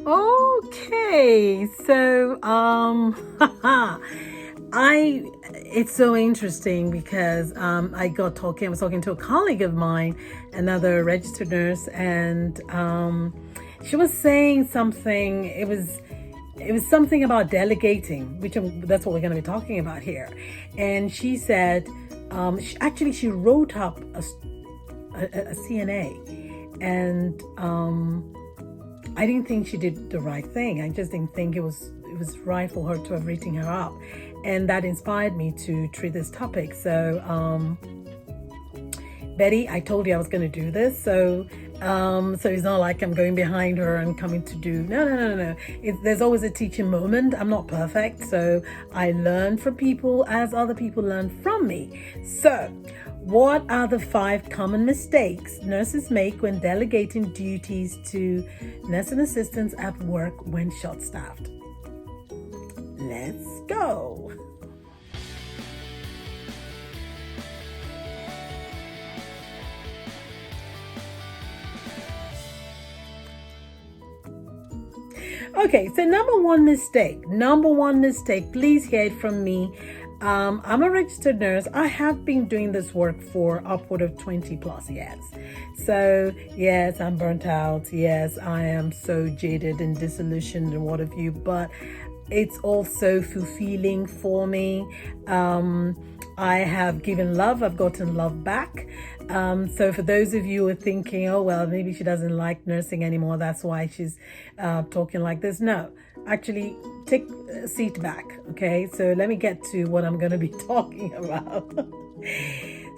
Okay, so it's so interesting because I was talking to a colleague of mine, another registered nurse, and she was saying something. It was something about delegating, that's what we're going to be talking about here. And she said, she wrote up a CNA, and I didn't think she did the right thing. I just didn't think it was right for her to have written her up, and that inspired me to treat this topic. So, Betty, I told you I was going to do this, so it's not like I'm going behind her and coming to do. No. There's always a teaching moment. I'm not perfect, so I learn from people as other people learn from me. So, what are the 5 common mistakes nurses make when delegating duties to nursing assistants at work when short-staffed? Let's go. Okay, so number one mistake, please hear it from me. I'm a registered nurse. I have been doing this work for upward of 20 plus years. So yes, I'm burnt out. Yes, I am so jaded and disillusioned and what have you, but it's also fulfilling for me. I have given love, I've gotten love back. So for those of you who are thinking, oh, well, maybe she doesn't like nursing anymore, that's why she's talking like this. No, actually, take a seat back, okay? So let me get to what I'm going to be talking about.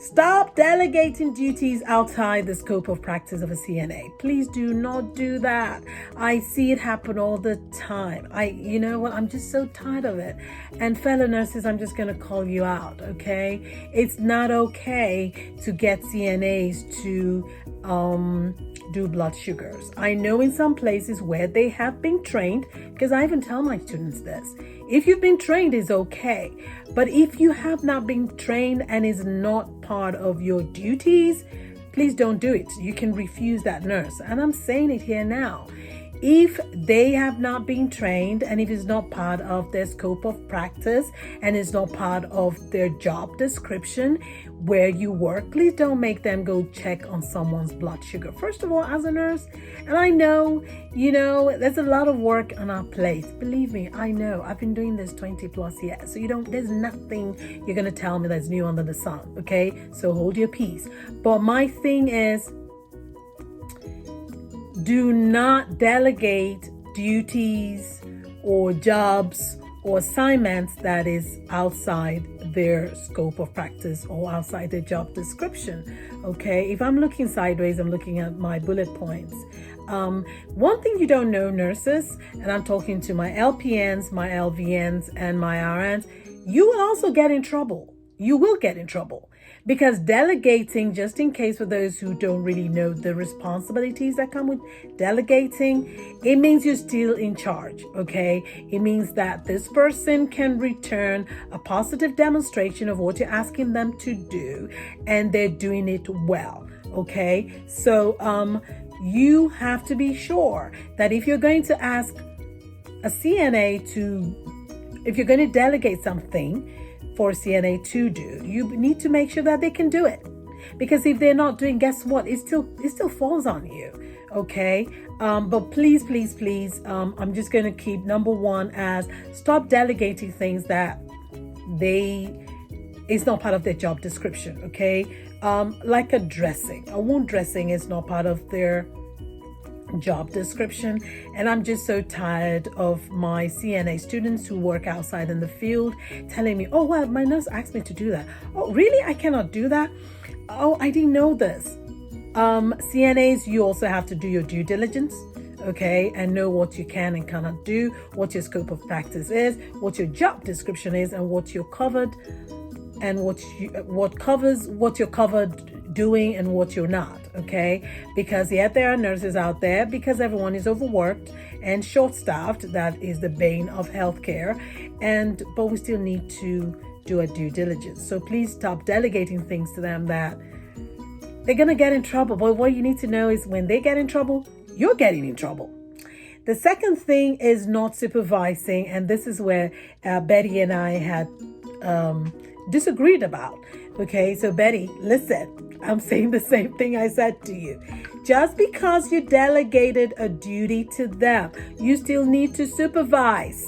Stop delegating duties outside the scope of practice of a CNA. Please do not do that. I see it happen all the time. You know what? I'm just so tired of it. And fellow nurses, I'm just going to call you out, okay? It's not okay to get CNAs to do blood sugars. I know in some places where they have been trained, because I even tell my students this. If you've been trained, it's okay. But if you have not been trained and is not part of your duties, please don't do it. You can refuse that nurse. And I'm saying it here now. If they have not been trained and if it's not part of their scope of practice and it's not part of their job description where you work, please don't make them go check on someone's blood sugar. First of all, as a nurse, and I know, there's a lot of work on our plate. Believe me, I know. I've been doing this 20 plus years. So there's nothing you're going to tell me that's new under the sun, okay? So hold your peace. But my thing is, do not delegate duties or jobs or assignments that is outside their scope of practice or outside their job description. Okay, if I'm looking sideways, I'm looking at my bullet points. One thing you don't know, nurses, and I'm talking to my LPNs, my LVNs, and my RNs, you will also get in trouble. You will get in trouble. Because delegating, just in case for those who don't really know the responsibilities that come with delegating, it means you're still in charge, okay? It means that this person can return a positive demonstration of what you're asking them to do, and they're doing it well, okay? So you have to be sure that if you're going to ask a CNA if you're going to delegate something for CNA to do, you need to make sure that they can do it. Because if they're not doing, guess what? It still falls on you. Okay. But please, I'm just going to keep number one as stop delegating things that it's not part of their job description. Okay. Like a wound dressing is not part of their job description. And I'm just so tired of my CNA students who work outside in the field telling me, oh, well, my nurse asked me to do that. Oh, really? I cannot do that? Oh, I didn't know this. CNAs, you also have to do your due diligence, okay, and know what you can and cannot do, what your scope of practice is, what your job description is, and what you're covered, and what you're covered doing and what you're not, okay? Because yet there are nurses out there, because everyone is overworked and short-staffed, that is the bane of healthcare, but we still need to do a due diligence. So please stop delegating things to them that they're going to get in trouble. But what you need to know is when they get in trouble, you're getting in trouble. The second thing is not supervising, and this is where Betty and I had disagreed about. Okay, so Betty, listen, I'm saying the same thing I said to you. Just because you delegated a duty to them, you still need to supervise.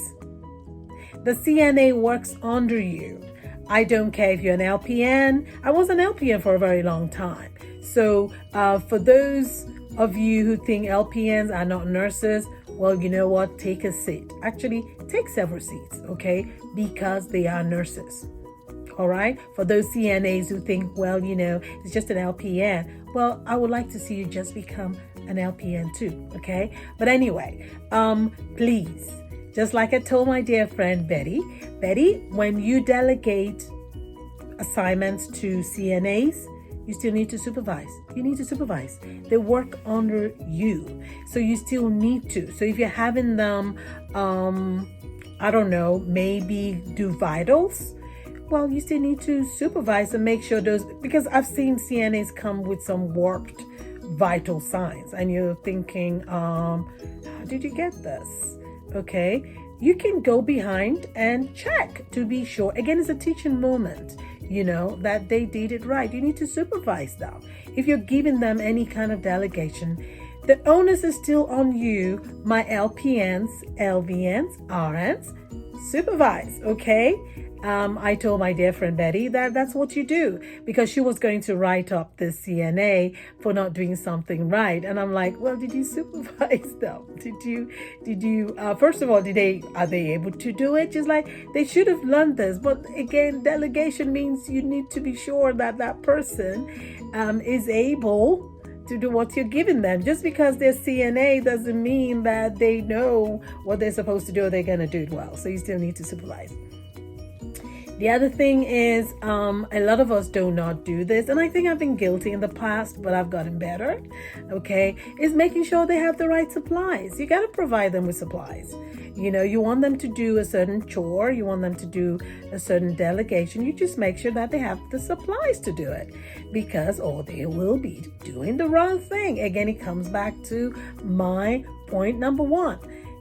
The CNA works under you. I don't care if you're an LPN. I was an LPN for a very long time. So for those of you who think LPNs are not nurses, well, you know what? Take a seat. Actually, take several seats, okay? Because they are nurses. All right? For those CNAs who think, well, you know, it's just an LPN. Well, I would like to see you just become an LPN too, okay? But anyway, please, just like I told my dear friend Betty, when you delegate assignments to CNAs, you still need to supervise. You need to supervise. They work under you. So you still need to. So if you're having them, I don't know, maybe do vitals, well, you still need to supervise and make sure those, because I've seen CNAs come with some warped vital signs and you're thinking, how did you get this? Okay. You can go behind and check to be sure. Again, it's a teaching moment, you know, that they did it right. You need to supervise them. If you're giving them any kind of delegation, the onus is still on you, my LPNs, LVNs, RNs, supervise, okay? I told my dear friend Betty that that's what you do, because she was going to write up this CNA for not doing something right. And I'm like, well, did you supervise them? Did you, first of all, are they able to do it? Just like they should have learned this. But again, delegation means you need to be sure that that person is able to do what you're giving them. Just because they're CNA doesn't mean that they know what they're supposed to do or they're going to do it well. So you still need to supervise. The other thing is, a lot of us do not do this, and I think I've been guilty in the past, but I've gotten better, okay, is making sure they have the right supplies. You got to provide them with supplies. You know, you want them to do a certain chore, you want them to do a certain delegation, you just make sure that they have the supplies to do it, because or they will be doing the wrong thing. Again, it comes back to my point number one.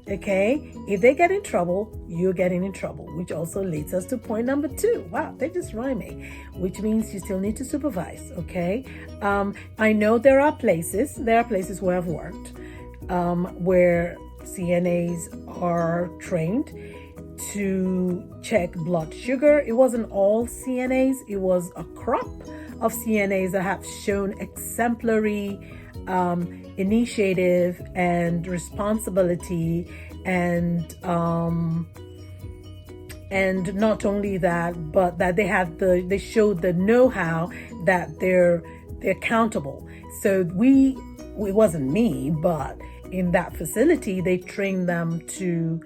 Okay, if they get in trouble, you're getting in trouble, which also leads us to point number two. Wow, they just rhyming, which means you still need to supervise. Okay, I know there are places where I've worked where CNAs are trained to check blood sugar. It wasn't all CNAs, it was a crop of CNAs that have shown exemplary initiative and responsibility, and not only that, but that they showed the know-how, that they're accountable. So it wasn't me, but in that facility they trained them to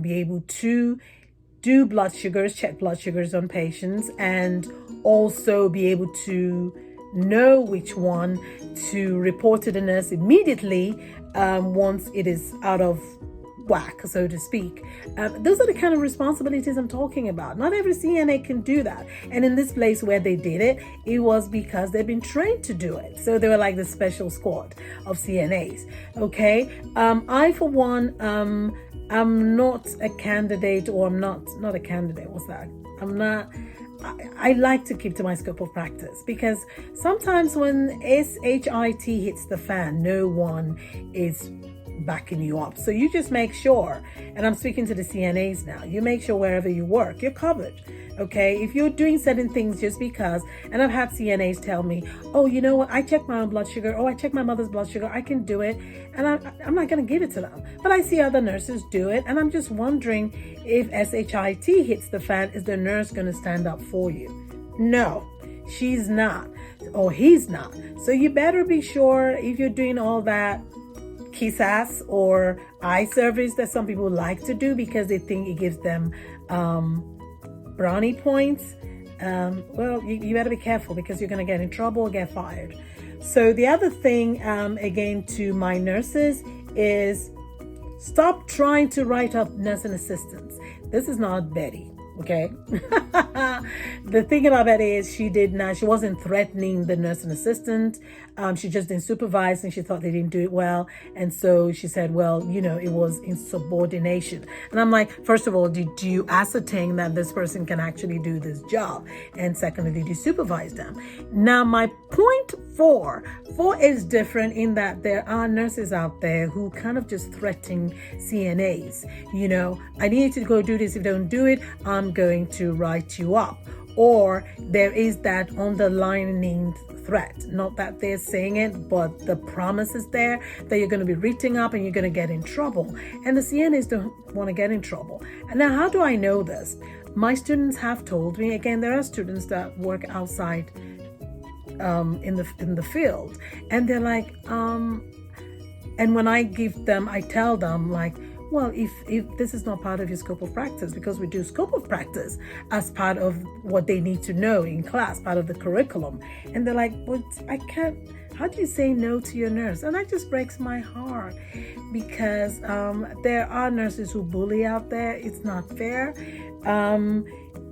be able to do blood sugars, check blood sugars on patients, and also be able to know which one to report to the nurse immediately once it is out of whack, so to speak. Those are the kind of responsibilities I'm talking about. Not every CNA can do that. And in this place where they did it, it was because they've been trained to do it. So they were like the special squad of CNAs. Okay. I, for one, I'm not a candidate, or I'm not a candidate. What's that? I like to keep to my scope of practice, because sometimes when SHIT hits the fan, no one is backing you up. So you just make sure, and I'm speaking to the CNAs now, you make sure wherever you work, you're covered. Okay, if you're doing certain things just because, and I've had CNAs tell me, oh, you know what, I check my own blood sugar, oh, I check my mother's blood sugar, I can do it, and I'm not going to give it to them. But I see other nurses do it, and I'm just wondering, if SHIT hits the fan, is the nurse going to stand up for you? No, she's not, or he's not. So you better be sure, if you're doing all that kiss ass or eye service that some people like to do because they think it gives them brownie points, well, you better be careful, because you're going to get in trouble or get fired. So the other thing, again, to my nurses is stop trying to write up nursing assistants. This is not Betty. Okay. The thing about that is she wasn't threatening the nursing assistant. She just didn't supervise and she thought they didn't do it well. And so she said, well, it was insubordination. And I'm like, first of all, did you ascertain that this person can actually do this job? And secondly, did you supervise them? Now, my point four is different in that there are nurses out there who kind of just threaten CNAs. I need you to go do this. If you don't do it, I'm going to write you up. Or there is that underlining threat. Not that they're saying it, but the promise is there that you're going to be written up and you're going to get in trouble. And the CNAs don't want to get in trouble. And now, how do I know this? My students have told me, again, there are students that work outside in the field, and they're like, and when I tell them, like, well, if this is not part of your scope of practice, because we do scope of practice as part of what they need to know in class, part of the curriculum. And they're like, but I can't, how do you say no to your nurse? And that just breaks my heart, because there are nurses who bully out there. It's not fair.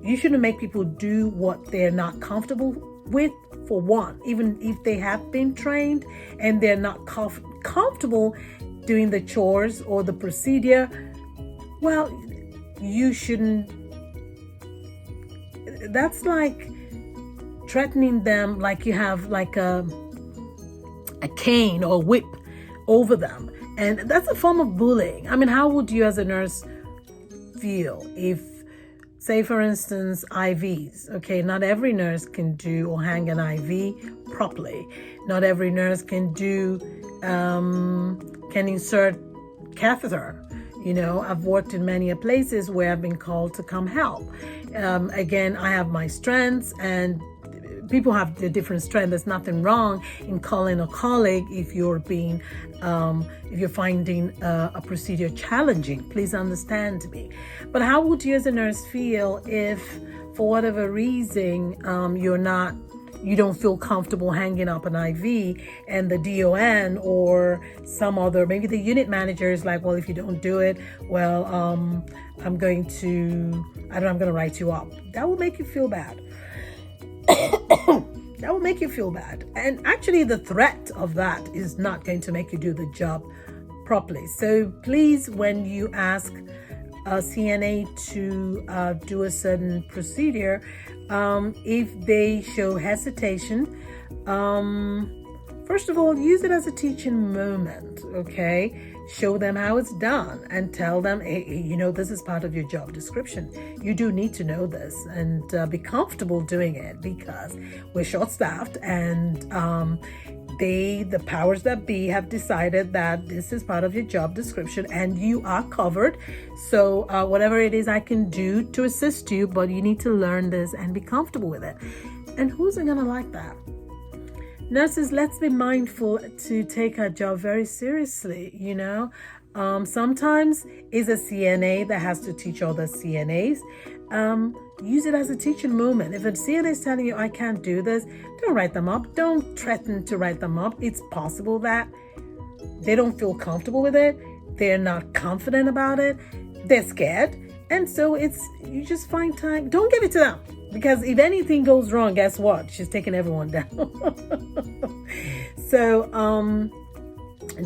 You shouldn't make people do what they're not comfortable with, for one, even if they have been trained and they're not comfortable doing the chores or the procedure. Well, you shouldn't. That's like threatening them, like you have like a cane or whip over them, and that's a form of bullying. I mean, how would you as a nurse feel if, say, for instance, IVs. Okay, not every nurse can do or hang an IV properly. Not every nurse can can insert catheter. I've worked in many places where I've been called to come help. Again, I have my strengths, and people have their different strengths. There's nothing wrong in calling a colleague if you're finding a procedure challenging. Please understand me. But how would you as a nurse feel if, for whatever reason, you don't feel comfortable hanging up an IV, and the DON or some other, maybe the unit manager is like, well, if you don't do it, well, I'm going to write you up. That will make you feel bad. That will make you feel bad. And actually, the threat of that is not going to make you do the job properly. So please, when you ask a CNA to do a certain procedure, if they show hesitation, first of all, use it as a teaching moment, okay? Show them how it's done and tell them, hey, this is part of your job description. You do need to know this, and be comfortable doing it, because we're short-staffed, and the powers that be have decided that this is part of your job description and you are covered. So whatever it is I can do to assist you, but you need to learn this and be comfortable with it. And who's going to like that? Nurses, let's be mindful to take our job very seriously. Sometimes it's a CNA that has to teach other CNAs. Use it as a teaching moment. If a CNA is telling you, I can't do this, don't write them up. Don't threaten to write them up. It's possible that they don't feel comfortable with it. They're not confident about it. They're scared. And so you just find time. Don't give it to them. Because if anything goes wrong, guess what? She's taking everyone down. So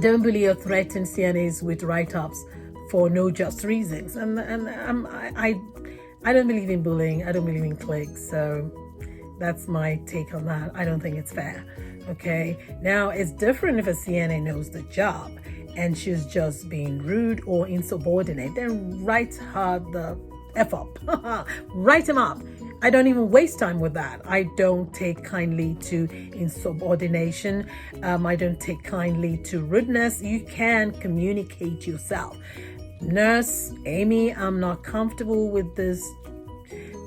don't bully or threaten CNAs with write-ups for no just reasons. And I don't believe in bullying. I don't believe in cliques. So that's my take on that. I don't think it's fair. Okay. Now, it's different if a CNA knows the job and she's just being rude or insubordinate. Then write her the F up. Write him up. I don't even waste time with that. I don't take kindly to insubordination. I don't take kindly to rudeness. You can communicate yourself. Nurse Amy, I'm not comfortable with this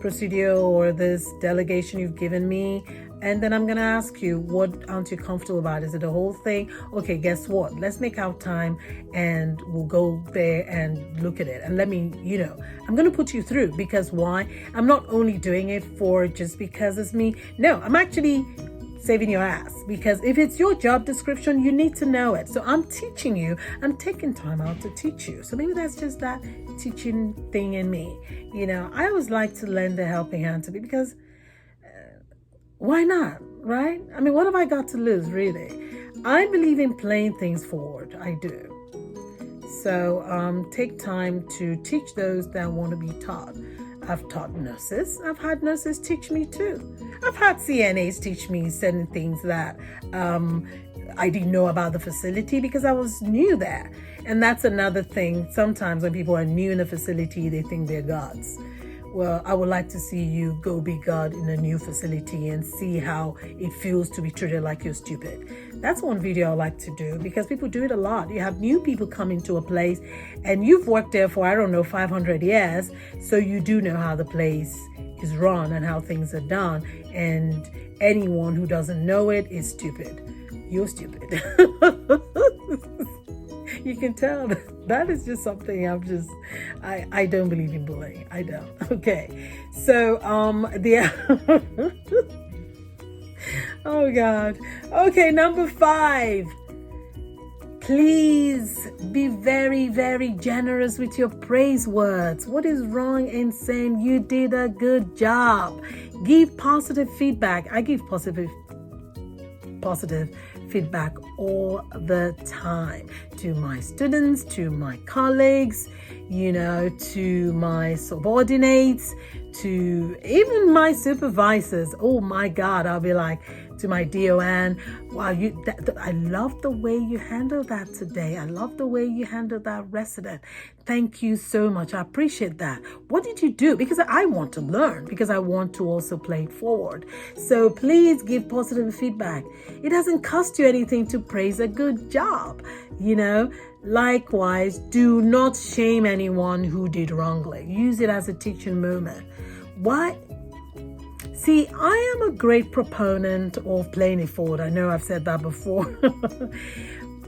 procedure or this delegation you've given me. And then I'm going to ask you, what aren't you comfortable about? Is it the whole thing? Okay, guess what? Let's make out time and we'll go there and look at it. And let me, I'm going to put you through, because why? I'm not only doing it for just because it's me. No, I'm actually saving your ass, because if it's your job description, you need to know it. So I'm teaching you. I'm taking time out to teach you. So maybe that's just that teaching thing in me. I always like to lend a helping hand to me, because why not, right? I mean, what have I got to lose, really? I believe in playing things forward. I do. So take time to teach those that want to be taught. I've taught nurses. I've had nurses teach me too. I've had CNAs teach me certain things that I didn't know about the facility because I was new there. And that's another thing. Sometimes when people are new in a facility, they think they're gods. Well, I would like to see you go be God in a new facility and see how it feels to be treated like you're stupid. That's one video I like to do, because people do it a lot. You have new people come into a place and you've worked there for, 500 years. So you do know how the place is run and how things are done. And anyone who doesn't know it is stupid. You're stupid. You can tell that is just something I don't believe in bullying. I don't. Okay. So, oh God. Okay. Number 5, please be very, very generous with your praise words. What is wrong in saying you did a good job? Give positive feedback. I give positive feedback all the time to my students, to my colleagues, to my subordinates, to even my supervisors. Oh my God, I'll be like to my DON, wow, I love the way you handled that today. I love the way you handled that resident. Thank you so much. I appreciate that. What did you do? Because I want to learn, because I want to also play it forward. So please give positive feedback. It doesn't cost you anything to praise a good job, Likewise, do not shame anyone who did wrongly. Use it as a teaching moment. Why? See, I am a great proponent of playing it forward. I know I've said that before.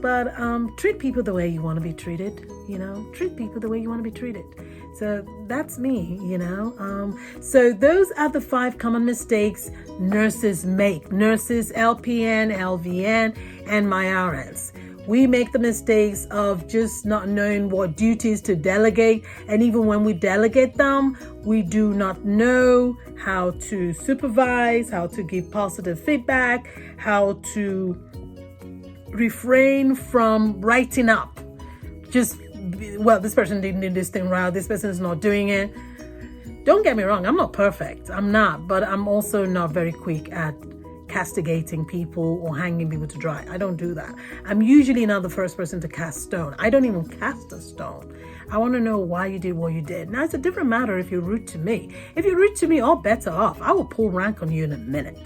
But treat people the way you want to be treated, Treat people the way you want to be treated. So that's me, So those are the 5 common mistakes nurses make. Nurses, LPN, LVN, and my RNs. We make the mistakes of just not knowing what duties to delegate. And even when we delegate them, we do not know how to supervise, how to give positive feedback, how to refrain from writing up. This person didn't do this thing right. This person is not doing it. Don't get me wrong. I'm not perfect. I'm not. But I'm also not very quick at castigating people or hanging people to dry. I don't do that. I'm usually not the first person to cast stone. I don't even cast a stone. I want to know why you did what you did. Now, it's a different matter if you're rude to me. If you're rude to me, all bets are off. I will pull rank on you in a minute.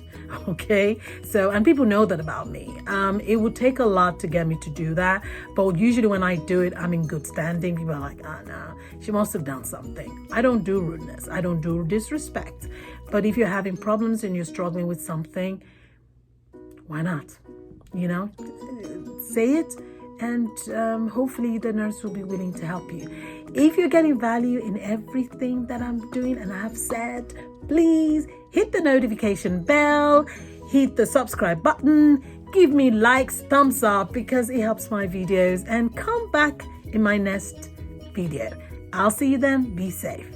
Okay? So, and people know that about me. It would take a lot to get me to do that. But usually when I do it, I'm in good standing. People are like, no, she must have done something. I don't do rudeness. I don't do disrespect. But if you're having problems and you're struggling with something, why not? Say it, and hopefully the nurse will be willing to help you. If you're getting value in everything that I'm doing and I have said, please hit the notification bell, hit the subscribe button, give me likes, thumbs up, because it helps my videos, and come back in my next video. I'll see you then. Be safe.